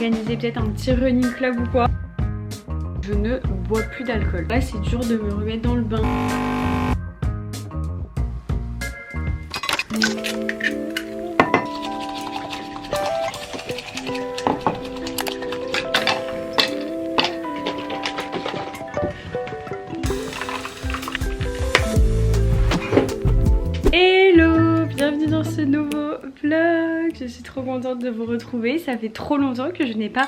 organiser peut-être un petit running club ou quoi. Je ne bois plus d'alcool. Là c'est dur de me remettre dans le bain. Hello, bienvenue dans ce nouveau vlog. Je suis trop contente de vous retrouver. Ça fait trop longtemps que je n'ai pas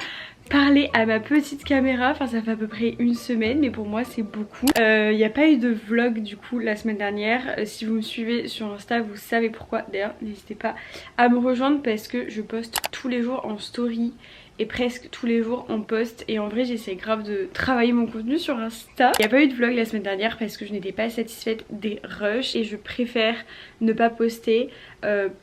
parlé à ma petite caméra. Enfin ça fait à peu près une semaine, mais pour moi c'est beaucoup. Il n'y a pas eu de vlog du coup la semaine dernière. Si vous me suivez sur Insta vous savez pourquoi. D'ailleurs n'hésitez pas à me rejoindre parce que je poste tous les jours en story et presque tous les jours en post, et en vrai j'essaie grave de travailler mon contenu sur Insta. Il n'y a pas eu de vlog la semaine dernière parce que je n'étais pas satisfaite des rushs et je préfère ne pas poster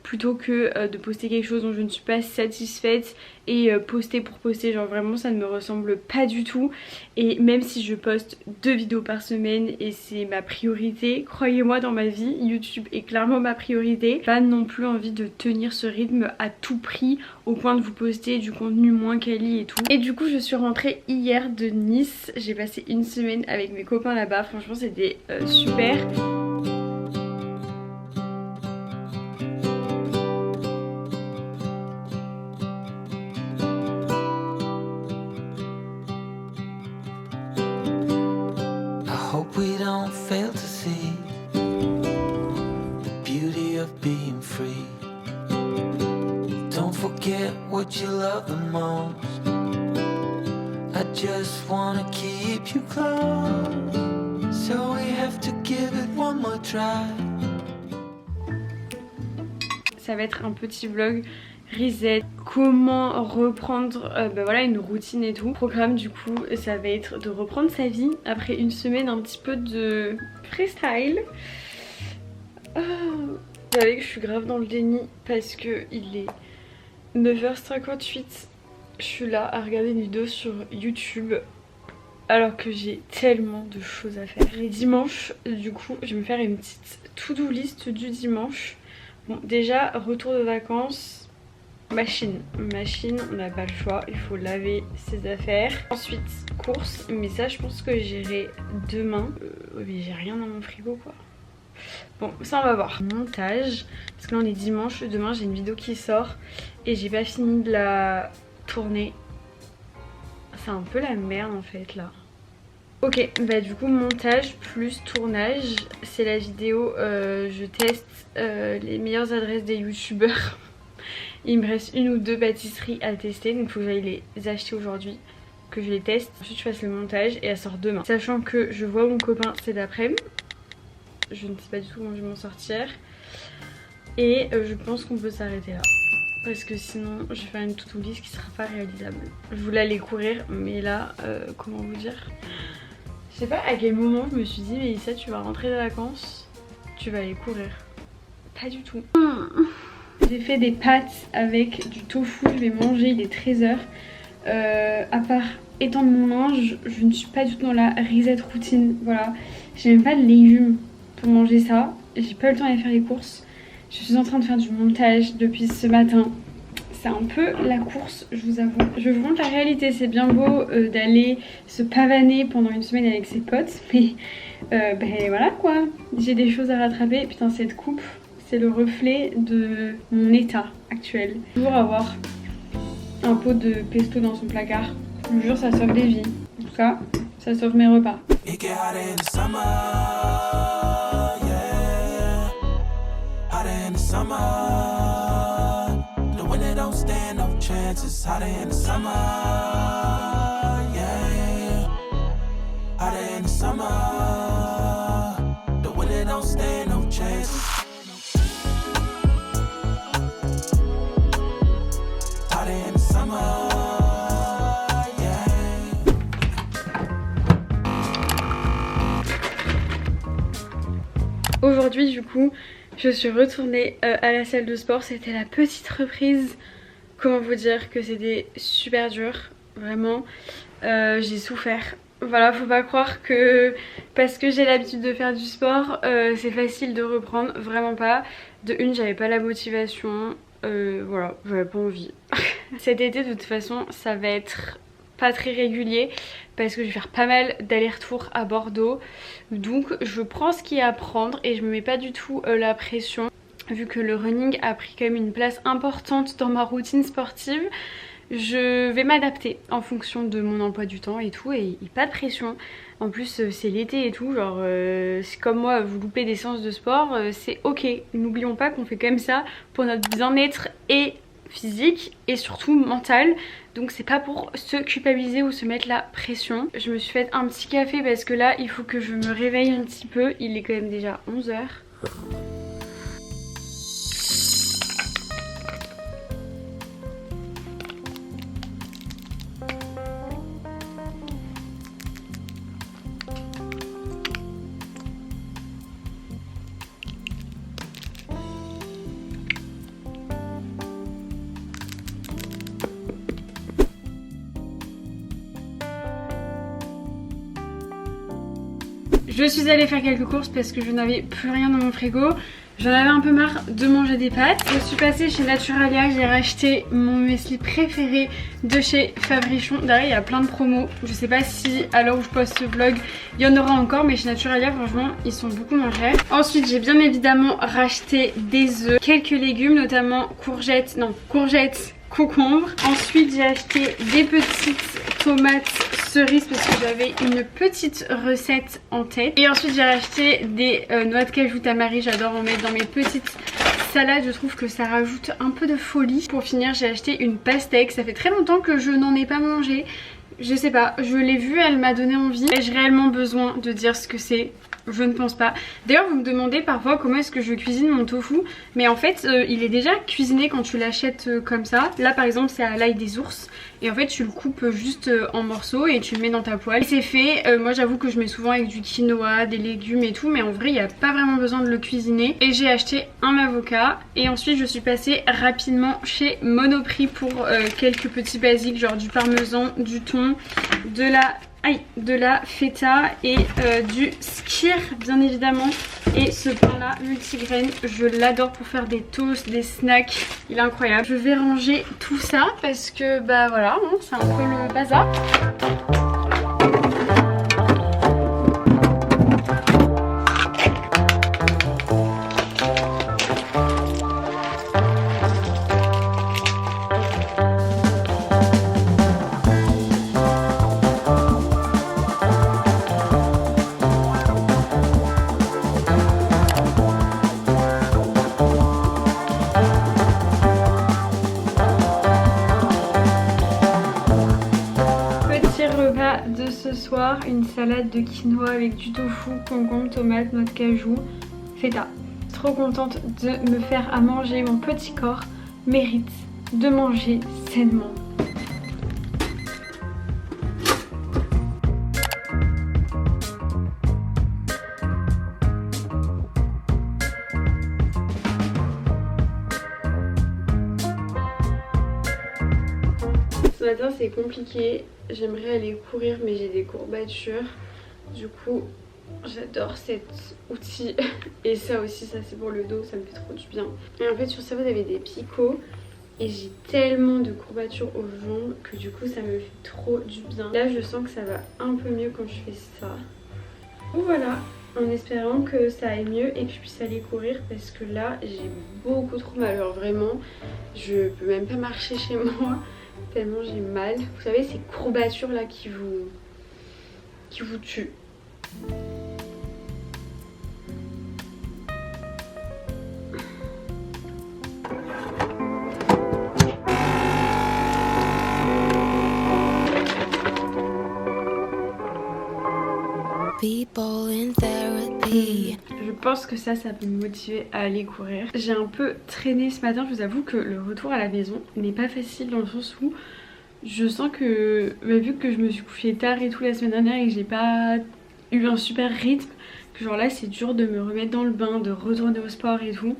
plutôt que de poster quelque chose dont je ne suis pas satisfaite et poster pour poster. Genre vraiment ça ne me ressemble pas du tout, et même si je poste 2 vidéos par semaine et c'est ma priorité, croyez-moi dans ma vie YouTube est clairement ma priorité. Pas non plus envie de tenir ce rythme à tout prix au point de vous poster du contenu moins quali et tout. Et du coup je suis rentrée hier de Nice, j'ai passé une semaine avec mes copains là-bas, franchement c'était super. Hope we don't fail to see the beauty of being free. Don't forget what you love the most. I just wanna keep you close, so we have to give it one more try. Ça va être un petit vlog reset, comment reprendre voilà, une routine et tout. Le programme du coup ça va être de reprendre sa vie après une semaine un petit peu de freestyle. Vous savez que je suis grave dans le déni parce que il est 9h58. Je suis là à regarder une vidéo sur YouTube alors que j'ai tellement de choses à faire. Les dimanches du coup je vais me faire une petite to-do list du dimanche. Bon déjà retour de vacances. Machine, on n'a pas le choix, il faut laver ses affaires. Ensuite, courses, mais ça je pense que j'irai demain. Mais j'ai rien dans mon frigo quoi. Bon, ça on va voir. Montage, parce que là on est dimanche, demain j'ai une vidéo qui sort et j'ai pas fini de la tourner. C'est un peu la merde en fait là. Ok, bah du coup montage plus tournage, c'est la vidéo, je teste les meilleures adresses des youtubeurs. Il me reste une ou deux pâtisseries à tester, donc il faut que j'aille les acheter aujourd'hui, que je les teste. Ensuite je fasse le montage et elle sort demain. Sachant que je vois mon copain cet après-midi, je ne sais pas du tout comment je vais m'en sortir. Et je pense qu'on peut s'arrêter là. Parce que sinon je vais faire une to-do list qui sera pas réalisable. Je voulais aller courir, mais là, comment vous dire, je sais pas à quel moment je me suis dit mais Issa tu vas rentrer de vacances, tu vas aller courir. Pas du tout. J'ai fait des pâtes avec du tofu, je vais manger, il est 13h. À part étendre mon linge, je ne suis pas du tout dans la reset routine. Voilà, j'ai même pas de légumes pour manger ça. J'ai pas eu le temps d'aller faire les courses. Je suis en train de faire du montage depuis ce matin. C'est un peu la course, je vous avoue. Je vous montre la réalité, c'est bien beau d'aller se pavaner pendant une semaine avec ses potes. Mais ben voilà quoi, j'ai des choses à rattraper. Putain cette coupe, c'est le reflet de mon état actuel. Toujours avoir un pot de pesto dans son placard. Je vous jure ça sauve des vies. En tout cas, ça sauve mes repas. Aujourd'hui du coup je suis retournée à la salle de sport, c'était la petite reprise. Comment vous dire que c'était super dur, vraiment j'ai souffert. Voilà, faut pas croire que parce que j'ai l'habitude de faire du sport c'est facile de reprendre, vraiment pas. De une, j'avais pas la motivation, voilà, j'avais pas envie. Cet été de toute façon ça va être pas très régulier parce que je vais faire pas mal d'allers-retours à Bordeaux, donc je prends ce qu'il y a à prendre et je me mets pas du tout la pression vu que le running a pris quand même une place importante dans ma routine sportive. Je vais m'adapter en fonction de mon emploi du temps et tout, et pas de pression. En plus c'est l'été et tout, genre c'est comme moi, vous loupez des séances de sport, c'est ok. N'oublions pas qu'on fait quand même ça pour notre bien-être et physique et surtout mental, donc c'est pas pour se culpabiliser ou se mettre la pression. Je me suis fait un petit café parce que là il faut que je me réveille un petit peu, il est quand même déjà 11 h. Je suis allée faire quelques courses parce que je n'avais plus rien dans mon frigo. J'en avais un peu marre de manger des pâtes. Je suis passée chez Naturalia, j'ai racheté mon muesli préféré de chez Fabrichon. Derrière il y a plein de promos. Je sais pas si à l'heure où je poste ce vlog il y en aura encore, mais chez Naturalia franchement ils sont beaucoup moins chers. Ensuite j'ai bien évidemment racheté des œufs, quelques légumes notamment courgettes, concombres. Ensuite j'ai acheté des petites tomates cerises parce que j'avais une petite recette en tête. Et ensuite j'ai racheté des noix de cajou tamari, j'adore en mettre dans mes petites salades, je trouve que ça rajoute un peu de folie. Pour finir j'ai acheté une pastèque, ça fait très longtemps que je n'en ai pas mangé. Je sais pas, je l'ai vue, elle m'a donné envie. Ai-je réellement besoin de dire ce que c'est ? Je ne pense pas. D'ailleurs vous me demandez parfois comment est-ce que je cuisine mon tofu, mais en fait il est déjà cuisiné quand tu l'achètes comme ça. Là par exemple c'est à l'ail des ours et en fait tu le coupes juste en morceaux et tu le mets dans ta poêle et c'est fait. Moi j'avoue que je mets souvent avec du quinoa, des légumes et tout, mais en vrai il n'y a pas vraiment besoin de le cuisiner. Et j'ai acheté un avocat et ensuite je suis passée rapidement chez Monoprix pour quelques petits basiques, genre du parmesan, du thon, de la feta et du skyr bien évidemment. Et ce pain là multigraine, je l'adore pour faire des toasts, des snacks, il est incroyable. Je vais ranger tout ça parce que bah voilà, hein, c'est un peu le bazar. De ce soir, une salade de quinoa avec du tofu, concombre, tomate, noix de cajou, feta. Trop contente de me faire à manger, mon petit corps mérite de manger sainement. Ce matin c'est compliqué, j'aimerais aller courir mais j'ai des courbatures. Du coup j'adore cet outil et ça aussi, ça c'est pour le dos, ça me fait trop du bien. Et en fait sur ça vous avez des picots et j'ai tellement de courbatures aux jambes que du coup ça me fait trop du bien. Là je sens que ça va un peu mieux quand je fais ça. Donc voilà, en espérant que ça aille mieux et que je puisse aller courir parce que là j'ai beaucoup trop mal. Alors vraiment je peux même pas marcher chez moi tellement j'ai mal. Vous savez ces courbatures là qui vous tuent. People in therapy. Je pense que ça peut me motiver à aller courir. J'ai un peu traîné ce matin, je vous avoue que le retour à la maison n'est pas facile dans le sens où je sens que, vu que je me suis couchée tard et tout la semaine dernière et que j'ai pas eu un super rythme, que genre là c'est dur de me remettre dans le bain, de retourner au sport et tout.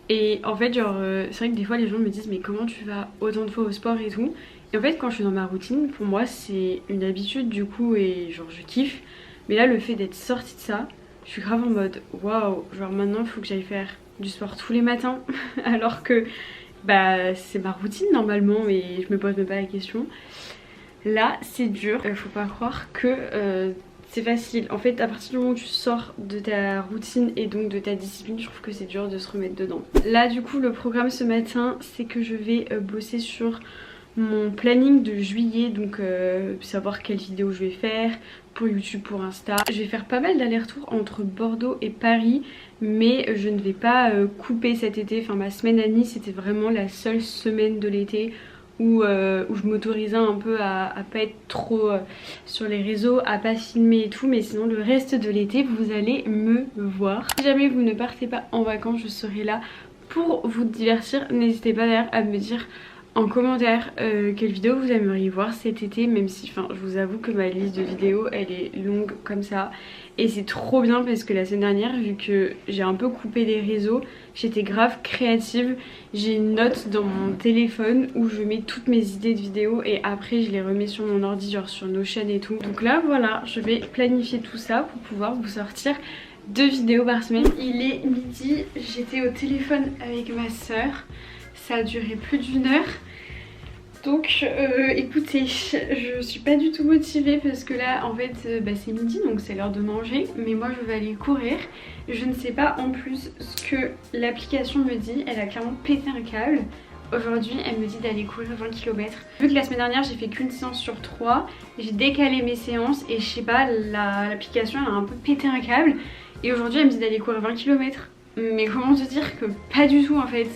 Et en fait genre c'est vrai que des fois les gens me disent mais comment tu vas autant de fois au sport et tout. Et en fait quand je suis dans ma routine, pour moi c'est une habitude du coup et genre je kiffe. Mais là le fait d'être sortie de ça, je suis grave en mode waouh, genre maintenant il faut que j'aille faire du sport tous les matins alors que bah c'est ma routine normalement, mais je me pose même pas la question. Là c'est dur, faut pas croire que c'est facile. En fait à partir du moment où tu sors de ta routine et donc de ta discipline, je trouve que c'est dur de se remettre dedans. Là du coup le programme ce matin c'est que je vais bosser sur mon planning de juillet, donc savoir quelle vidéo je vais faire pour YouTube, pour Insta. Je vais faire pas mal d'allers-retours entre Bordeaux et Paris, mais je ne vais pas couper cet été. Enfin ma semaine à Nice c'était vraiment la seule semaine de l'été où je m'autorisais un peu à pas être trop sur les réseaux, à pas filmer et tout, mais sinon le reste de l'été vous allez me voir. Si jamais vous ne partez pas en vacances, je serai là pour vous divertir. N'hésitez pas d'ailleurs à me dire en commentaire quelle vidéo vous aimeriez voir cet été, même si enfin je vous avoue que ma liste de vidéos elle est longue comme ça et c'est trop bien parce que la semaine dernière vu que j'ai un peu coupé les réseaux, j'étais grave créative. J'ai une note dans mon téléphone où je mets toutes mes idées de vidéos et après je les remets sur mon ordi, genre sur Notion et tout. Donc là voilà, je vais planifier tout ça pour pouvoir vous sortir 2 vidéos par semaine. Il est midi, j'étais au téléphone avec ma soeur. Ça a duré plus d'1 heure. Donc écoutez, je suis pas du tout motivée parce que là en fait c'est midi donc c'est l'heure de manger. Mais moi je vais aller courir. Je ne sais pas en plus ce que l'application me dit. Elle a clairement pété un câble. Aujourd'hui elle me dit d'aller courir 20 km. Vu que la semaine dernière j'ai fait qu'une séance sur 3, j'ai décalé mes séances et je sais pas, l'application elle a un peu pété un câble. Et aujourd'hui elle me dit d'aller courir 20 km. Mais comment te dire que pas du tout en fait.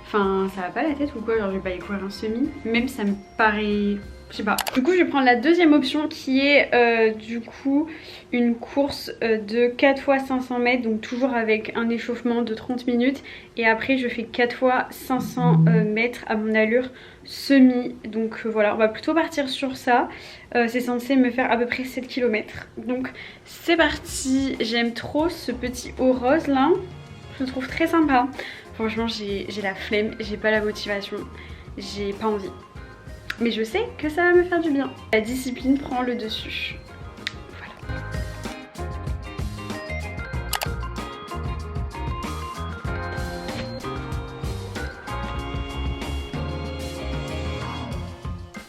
Enfin ça va pas la tête ou quoi, genre je vais pas aller courir un semi, même ça me paraît, je sais pas. Du coup je vais prendre la deuxième option qui est du coup une course de 4 fois 500 mètres, donc toujours avec un échauffement de 30 minutes. Et après je fais 4 fois 500 mètres à mon allure semi. Donc voilà, on va plutôt partir sur ça. C'est censé me faire à peu près 7 km. Donc c'est parti, j'aime trop ce petit haut rose là, je le trouve très sympa. Franchement j'ai la flemme, j'ai pas la motivation, j'ai pas envie. Mais je sais que ça va me faire du bien. La discipline prend le dessus.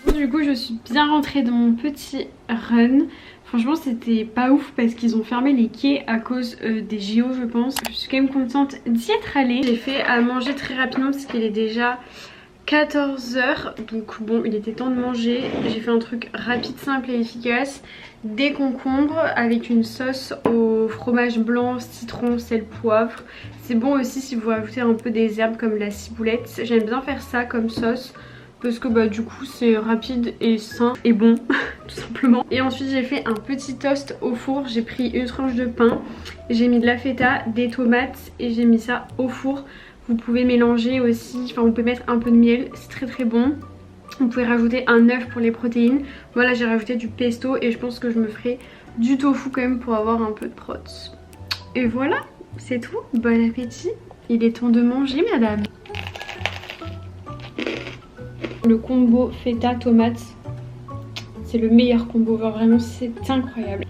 Voilà. Du coup je suis bien rentrée dans mon petit run. Franchement c'était pas ouf parce qu'ils ont fermé les quais à cause des JO je pense. Je suis quand même contente d'y être allée. J'ai fait à manger très rapidement parce qu'il est déjà 14 h. Donc bon il était temps de manger. J'ai fait un truc rapide, simple et efficace. Des concombres avec une sauce au fromage blanc, citron, sel, poivre. C'est bon aussi si vous rajoutez un peu des herbes comme la ciboulette. J'aime bien faire ça comme sauce. Parce que bah du coup c'est rapide et sain et bon tout simplement. Et ensuite j'ai fait un petit toast au four. J'ai pris une tranche de pain, j'ai mis de la feta, des tomates et j'ai mis ça au four. Vous pouvez mélanger aussi, enfin vous pouvez mettre un peu de miel, c'est très très bon. Vous pouvez rajouter un œuf pour les protéines. Voilà j'ai rajouté du pesto et je pense que je me ferai du tofu quand même pour avoir un peu de prots. Et voilà, c'est tout, bon appétit. Il est temps de manger madame. Le combo feta tomate, c'est le meilleur combo, vraiment c'est incroyable.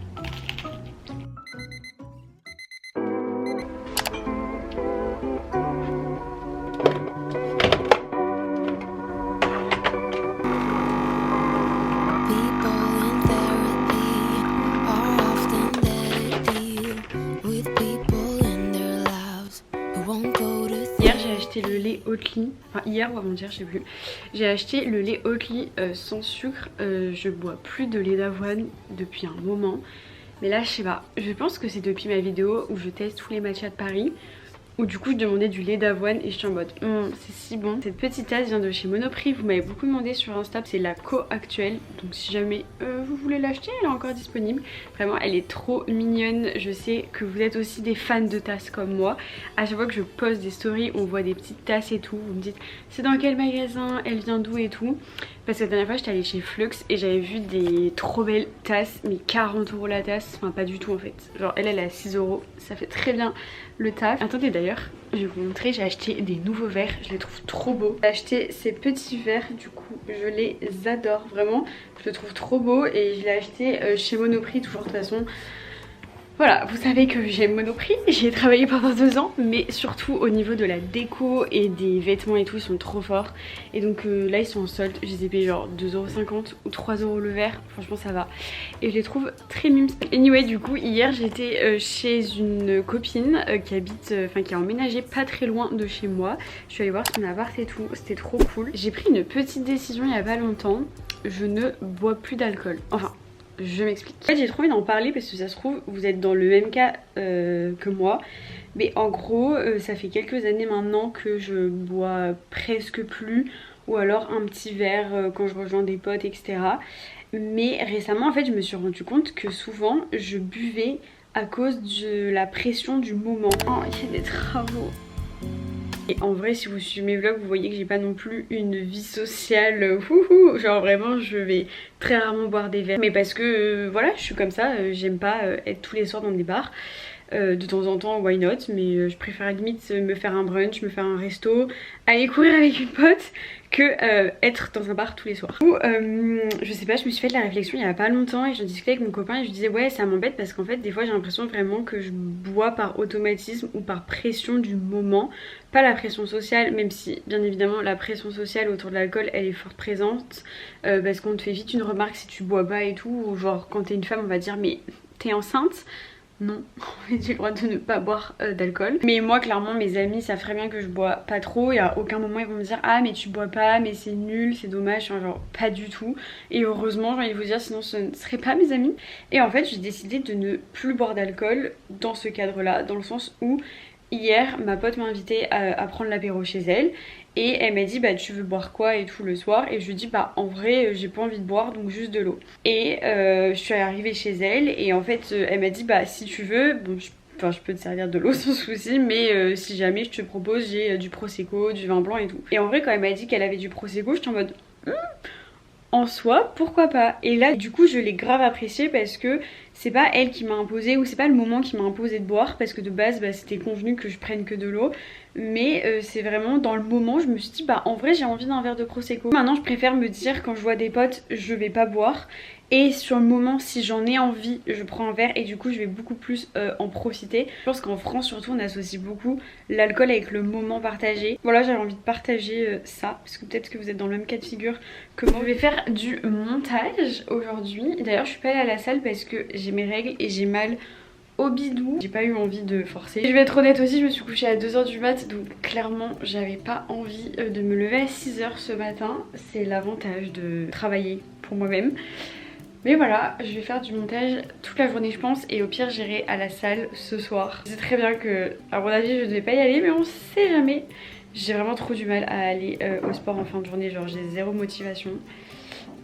Le lait Oatly, enfin hier ou avant-hier je sais plus, j'ai acheté le lait Oatly sans sucre. Je bois plus de lait d'avoine depuis un moment, mais là je sais pas, je pense que c'est depuis ma vidéo où je teste tous les matchas de Paris où du coup je demandais du lait d'avoine et je suis en mode c'est si bon. Cette petite tasse vient de chez Monoprix, vous m'avez beaucoup demandé sur Insta, c'est la co-actuelle, donc si jamais vous voulez l'acheter elle est encore disponible. Vraiment elle est trop mignonne. Je sais que vous êtes aussi des fans de tasses comme moi. À chaque fois que je poste des stories on voit des petites tasses et tout, vous me dites c'est dans quel magasin, elle vient d'où et tout. Parce que la dernière fois j'étais allée chez Flux et j'avais vu des trop belles tasses, mais 40 € la tasse, enfin pas du tout en fait. Genre elle est à 6 €, ça fait très bien le taf. Attendez d'ailleurs, je vais vous montrer, j'ai acheté des nouveaux verres, je les trouve trop beaux. J'ai acheté ces petits verres du coup, je les adore vraiment, je les trouve trop beaux et je l'ai acheté chez Monoprix toujours de toute façon. Voilà, vous savez que j'aime Monoprix, j'y ai travaillé pendant 2 ans, mais surtout au niveau de la déco et des vêtements et tout, ils sont trop forts. Et donc là ils sont en solde, je les ai payés genre 2,50€ ou 3€ le verre, franchement ça va. Et je les trouve très mimes. Anyway, du coup hier j'étais chez une copine qui habite, qui a emménagé pas très loin de chez moi. Je suis allée voir son appart et tout, c'était trop cool. J'ai pris une petite décision il y a pas longtemps, je ne bois plus d'alcool. Enfin, je m'explique. En fait j'ai trop envie d'en parler parce que ça se trouve vous êtes dans le même cas que moi. Mais en gros ça fait quelques années maintenant que je bois presque plus. Ou alors un petit verre quand je rejoins des potes, etc. Mais récemment en fait je me suis rendu compte que souvent je buvais à cause de la pression du moment. Oh, il y a des travaux. Et en vrai si vous suivez mes vlogs vous voyez que j'ai pas non plus une vie sociale genre vraiment je vais très rarement boire des verres mais parce que voilà je suis comme ça, j'aime pas être tous les soirs dans des bars. De temps en temps why not, mais je préfère à la limite me faire un brunch, me faire un resto, aller courir avec une pote que être dans un bar tous les soirs. Ou je sais pas, je me suis fait de la réflexion il y a pas longtemps et je discutais avec mon copain et je lui disais ouais ça m'embête parce qu'en fait des fois j'ai l'impression vraiment que je bois par automatisme ou par pression du moment, pas la pression sociale, même si bien évidemment la pression sociale autour de l'alcool elle est fort présente parce qu'on te fait vite une remarque si tu bois pas et tout, ou genre quand t'es une femme on va dire mais t'es enceinte? Non, j'ai le droit de ne pas boire d'alcool. Mais moi clairement mes amis savent très bien que je bois pas trop et à aucun moment ils vont me dire ah mais tu bois pas, mais c'est nul, c'est dommage, enfin, genre pas du tout. Et heureusement j'ai envie de vous dire sinon ce ne serait pas mes amis. Et en fait j'ai décidé de ne plus boire d'alcool dans ce cadre là, dans le sens où hier ma pote m'a invité à prendre l'apéro chez elle. Et elle m'a dit bah tu veux boire quoi et tout le soir, et je lui dis bah en vrai j'ai pas envie de boire donc juste de l'eau. Et je suis arrivée chez elle et en fait elle m'a dit bah si tu veux, bon je peux te servir de l'eau sans souci, mais si jamais je te propose j'ai du prosecco, du vin blanc et tout. Et en vrai quand elle m'a dit qu'elle avait du prosecco j'étais en mode en soi pourquoi pas. Et là du coup je l'ai grave apprécié parce que c'est pas elle qui m'a imposé, ou c'est pas le moment qui m'a imposé de boire, parce que de base bah, c'était convenu que je prenne que de l'eau. Mais c'est vraiment dans le moment je me suis dit bah en vrai j'ai envie d'un verre de prosecco. Maintenant je préfère me dire quand je vois des potes je vais pas boire, et sur le moment si j'en ai envie je prends un verre et du coup je vais beaucoup plus en profiter. Je pense qu'en France surtout on associe beaucoup l'alcool avec le moment partagé. Voilà, j'avais envie de partager ça parce que peut-être que vous êtes dans le même cas de figure que moi. Je vais faire du montage aujourd'hui. D'ailleurs je suis pas allée à la salle parce que j'ai mes règles et j'ai mal au bidou. J'ai pas eu envie de forcer. Je vais être honnête aussi, je me suis couchée à 2h du mat, donc clairement j'avais pas envie de me lever à 6h ce matin. C'est l'avantage de travailler pour moi-même. Mais voilà, je vais faire du montage toute la journée je pense, et au pire j'irai à la salle ce soir. Je sais très bien que à mon avis je ne vais pas y aller, mais on sait jamais. J'ai vraiment trop du mal à aller au sport en fin de journée, genre j'ai zéro motivation.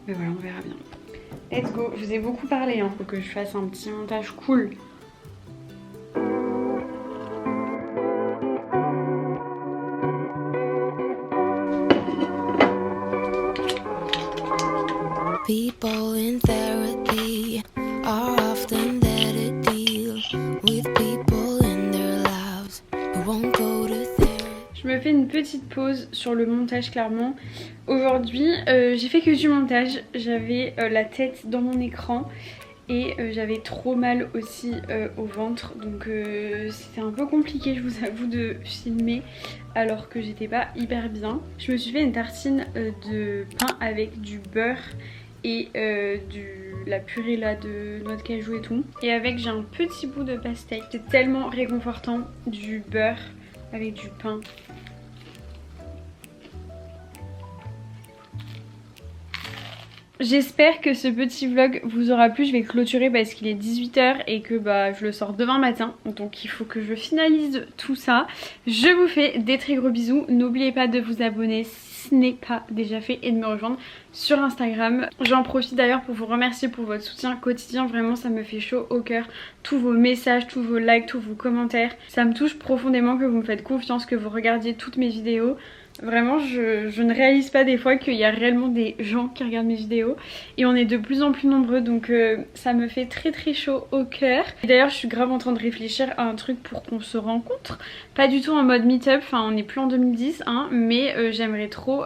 Mais voilà, on verra bien. Let's go, je vous ai beaucoup parlé, hein. Faut que je fasse un petit montage cool. People in therapy are often there to deal with people in their lives who won't go to therapy. Je me fais une petite pause sur le montage clairement. Aujourd'hui j'ai fait que du montage, j'avais la tête dans mon écran et j'avais trop mal aussi au ventre, donc c'était un peu compliqué je vous avoue de filmer alors que j'étais pas hyper bien. Je me suis fait une tartine de pain avec du beurre et la purée là de noix de cajou et tout, et avec j'ai un petit bout de pastèque. C'est tellement réconfortant, du beurre avec du pain. J'espère que ce petit vlog vous aura plu. Je vais clôturer parce qu'il est 18h et que bah je le sors demain matin, donc il faut que je finalise tout ça. Je vous fais des très gros bisous. N'oubliez pas de vous abonner si ce n'est pas déjà fait et de me rejoindre sur Instagram. J'en profite d'ailleurs pour vous remercier pour votre soutien quotidien, vraiment ça me fait chaud au cœur. Tous vos messages, tous vos likes, tous vos commentaires, ça me touche profondément que vous me faites confiance, que vous regardiez toutes mes vidéos. Vraiment je ne réalise pas des fois qu'il y a réellement des gens qui regardent mes vidéos, et on est de plus en plus nombreux, donc ça me fait très très chaud au cœur. D'ailleurs je suis grave en train de réfléchir à un truc pour qu'on se rencontre, pas du tout en mode meet-up, enfin on n'est plus en 2010 hein, mais j'aimerais trop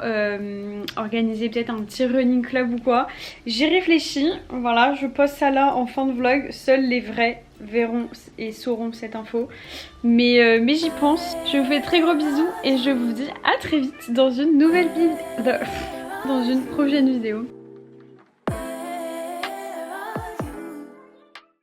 organiser peut-être un petit running club ou quoi. J'ai réfléchi, voilà, je poste ça là en fin de vlog, seuls les vrais verront et sauront cette info. Mais j'y pense. Je vous fais très gros bisous et je vous dis à très vite dans une nouvelle vidéo. Dans une prochaine vidéo.